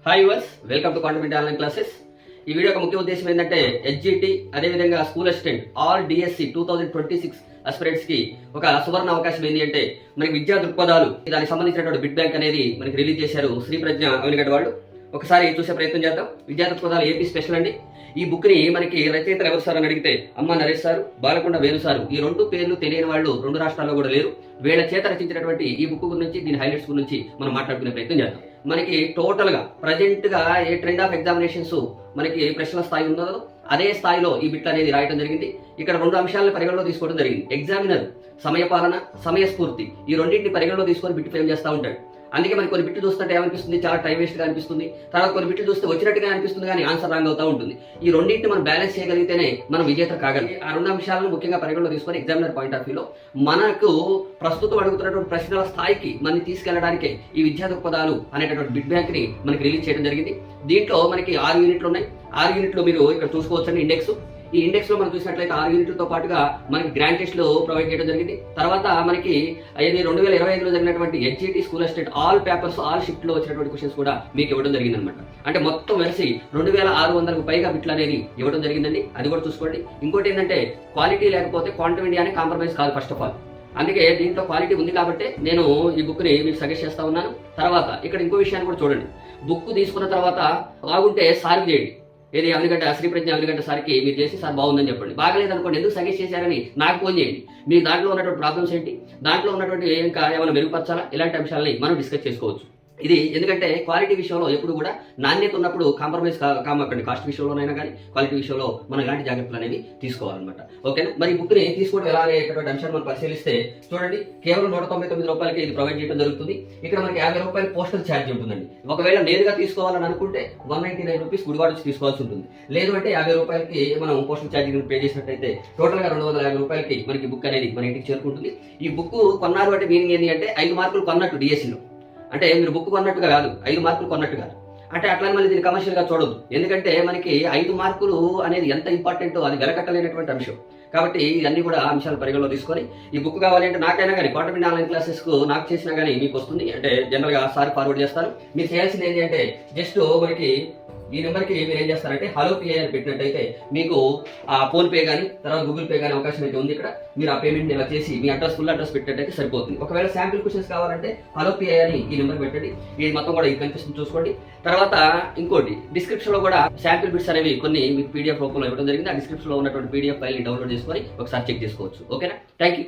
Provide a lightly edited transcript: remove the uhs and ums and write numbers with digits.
Hi వర్స్, welcome to కాంటమెంట్ online classes. ఈ వీడియో యొక్క ముఖ్య ఉద్దేశం ఏంటంటే హెచ్జిటి అదేవిధంగా school assistant all DSC 2026 aspirants కి ఒక సువర్ణ అవకాశం ఏంటి అంటే మనకి విద్యా దృక్పథాలు దానికి సంబంధించినటువంటి బిడ్ బ్యాంక్ అనేది మనకి రిలీజ్ చేశారు శ్రీ ప్రజ్ఞ అవనిగడ్డ వాళ్ళు. ఒకసారి చూసే ప్రయత్నం చేద్దాం. విద్యా దృక్పథాలు ఏపీ స్పెషల్ అండి. ఈ బుక్ ని మనకి రచయితలు ఎవరు సార్ అని అడిగితే అమ్మ నరేష్ సారు, బాలకొండ వేణు సారు. ఈ రెండు పేర్లు తెలియని వాళ్ళు రెండు రాష్ట్రాల్లో కూడా లేరు. వీళ్ళ చేత రచించినటువంటి ఈ బుక్ గురించి, దీని హైలైట్స్ గురించి మనం మాట్లాడుకునే ప్రయత్నం చేద్దాం. మనకి టోటల్ గా ప్రజెంట్ గా ఏ ట్రెండ్ ఆఫ్ ఎగ్జామినేషన్స్ మనకి ప్రశ్నల స్థాయి ఉందో అదే స్థాయిలో ఈ బిట్ అనేది రాయడం జరిగింది. ఇక్కడ రెండు అంశాలను పరిగణలో తీసుకోవడం జరిగింది. ఎగ్జామినర్ సమయపాలన, సమయస్ఫూర్తి ఈ రెండింటిని పరిగణలో తీసుకొని బిట్ ఫ్రేమ్ చేస్తూ ఉంటాడు. అందుకే మనకి కొన్ని బిట్లు చూస్తుంటే ఏమనిపిస్తుంది, చాలా టైం వేస్ట్ గా అనిపిస్తుంది. తర్వాత కొన్ని బిట్లు చూస్తే వచ్చినట్టుగా అనిపిస్తుంది కానీ ఆన్సర్ రాంగ్ అవుతూ ఉంటుంది. ఈ రెండింటిని మనం బ్యాలెన్స్ చేయగలిగితేనే మనం విజేత కాగలం. ఆ రెండు అంశాలను ముఖ్యంగా పరిగణలో తీసుకొని ఎగ్జామినర్ పాయింట్ ఆఫ్ వ్యూలో మనకు ప్రస్తుతం అడుగుతున్నటువంటి ప్రశ్నల స్థాయికి మనని తీసుకెళ్లడానికే ఈ విద్యా దృక్పథాలు అనేటటువంటి బిడ్ బ్యాంక్ ని మనకి రిలీజ్ చేయడం జరిగింది. దీంట్లో మనకి 6 యూనిట్లు ఉన్నాయి. 6 యూనిట్లు మీరు ఇక్కడ చూసుకోవచ్చండి. ఇండెక్స్, ఈ ఇండెక్స్ లో మనం చూసినట్లయితే 6 యూనిట్లతో పాటుగా మనకి గ్రాండ్ టెస్ట్ లో ప్రొవైడ్ చేయడం జరిగింది. తర్వాత మనకి 2025లో జరిగినటువంటి HGT school assistant all papers all shift లో వచ్చినటువంటి క్వశ్చన్స్ కూడా మీకు ఇవ్వడం జరిగింది అనమాట. అంటే మొత్తం వెలిసి 2600కు పైగా బిట్లు అనేది ఇవ్వడం జరిగిందండి. అది కూడా చూసుకోండి. ఇంకోటి ఏంటంటే క్వాలిటీ లేకపోతే క్వాంటమ్ ఇండియానే కాంప్రమైజ్ కాదు ఫస్ట్ ఆఫ్ ఆల్. అందుకే దీంట్లో క్వాలిటీ ఉంది కాబట్టి నేను ఈ బుక్ ని మీకు సజెస్ట్ చేస్తా ఉన్నాను. తర్వాత ఇక్కడ ఇంకో విషయాన్ని కూడా చూడండి. బుక్ తీసుకున్న తర్వాత బాగుంటే సార్కి చేయండి. ఏది అవనిగడ్డ శ్రీ ప్రజ్ఞ అవనిగడ్డ సార్కి మీరు చేసి సార్ బాగుందని చెప్పండి. బాగలేదు అనుకోండి, ఎందుకు సజెస్ట్ చేశారని నాకు ఫోన్ చేయండి. మీకు దాంట్లో ఉన్నటువంటి ప్రాబ్లమ్స్ ఏంటి, దాంట్లో ఉన్నటువంటి ఇంకా ఏమైనా మెరుగుపరచాలా, ఇలాంటి అంశాలని మనం డిస్కస్ చేసుకోవచ్చు. ఇది ఎందుకంటే క్వాలిటీ విషయంలో ఎప్పుడు కూడా నాణ్యత ఉన్నప్పుడు కాంప్రమైజ్ కామకండి. కాస్ట్ విషయంలోనైనా కానీ క్వాలిటీ విషయంలో మనం ఇలాంటి జాగ్రత్తలు అనేవి తీసుకోవాలన్నమాట. ఓకేనా? మరి ఈ బుక్ ని తీసుకోవడం ఎలా అనేటువంటి అంశాన్ని మనం పరిశీలిస్తే చూడండి, కేవలం 199 రూపాయలకి ఇది ప్రొవైడ్ చేయడం జరుగుతుంది. ఇక్కడ మనకి 50 రూపాయలు పోస్టల్ ఛార్జ్ ఉంటుందండి. ఒకవేళ నేరుగా తీసుకోవాలని అనుకుంటే 199 రూపీస్ గుడివాడ నుంచి తీసుకోవాల్సి ఉంటుంది. లేదు అంటే 50 రూపాయలకి మనం పోస్టల్ ఛార్జ్ పే చేసినట్టయితే టోటల్ గా 250 రూపాయలకి మనకి బుక్ అనేది మన ఇంటికి చేరుకుంటుంది. ఈ బుక్ కొన్నారు అంటే మీనింగ్ ఏంటి అంటే 5 మార్కులు కొన్నట్టు డిఎస్సిలో. అంటే మీరు బుక్ కొన్నట్టుగా కాదు, 5 మార్కులు కొన్నట్టు కాదు. అంటే అట్లా మళ్ళీ దీన్ని కమర్షియల్ గా చూడదు. ఎందుకంటే మనకి 5 మార్కులు అనేది ఎంత ఇంపార్టెంటో అది వెలకట్టలేనటువంటి అంశం. కాబట్టి ఇవన్నీ కూడా అంశాలు పరిగణలో తీసుకొని ఈ బుక్ కావాలి అంటే నాకైనా కానీ కాంటమెంట్ ఆన్లైన్ క్లాసెస్ కు నాకు చేసినా కానీ మీకు వస్తుంది. అంటే జనరల్ గా సార్ ఫార్వర్డ్ చేస్తాను. మీరు చేయాల్సింది ఏంటి అంటే జస్ట్ మనకి ఈ నెంబర్కి మీరు ఏం చేస్తారంటే హలో పిఐ అని పెట్టినట్టయితే మీకు ఆ ఫోన్ పే కానీ తర్వాత గూగుల్ పే కానీ అవకాశం అయితే ఉంది. ఇక్కడ మీరు ఆ పేమెంట్ ఇలా చేసి మీ అడ్రస్ ఫుల్ అడ్రస్ పెట్టినట్టయితే సరిపోతుంది. ఒకవేళ శాంపిల్ క్వశ్చన్స్ కావాలంటే హలో పిఐ అని ఈ నెంబర్ పెట్టండి. ఇది మొత్తం కూడా ఇది కనిపిస్తుంది చూసుకోండి. తర్వాత ఇంకోటి డిస్క్రిప్షన్ లో కూడా శాంపిల్ బిట్స్ అనేవి కొన్ని మీకు పీడిఎఫ్ రూపంలో ఇవ్వడం జరిగింది. ఆ డిస్క్రిప్షన్ లో ఉన్నటువంటి పీడిఎఫ్ ఫైల్ ని డౌన్లోడ్ చేసుకొని ఒకసారి చెక్ చేసుకోవచ్చు. ఓకేనా? Thank you.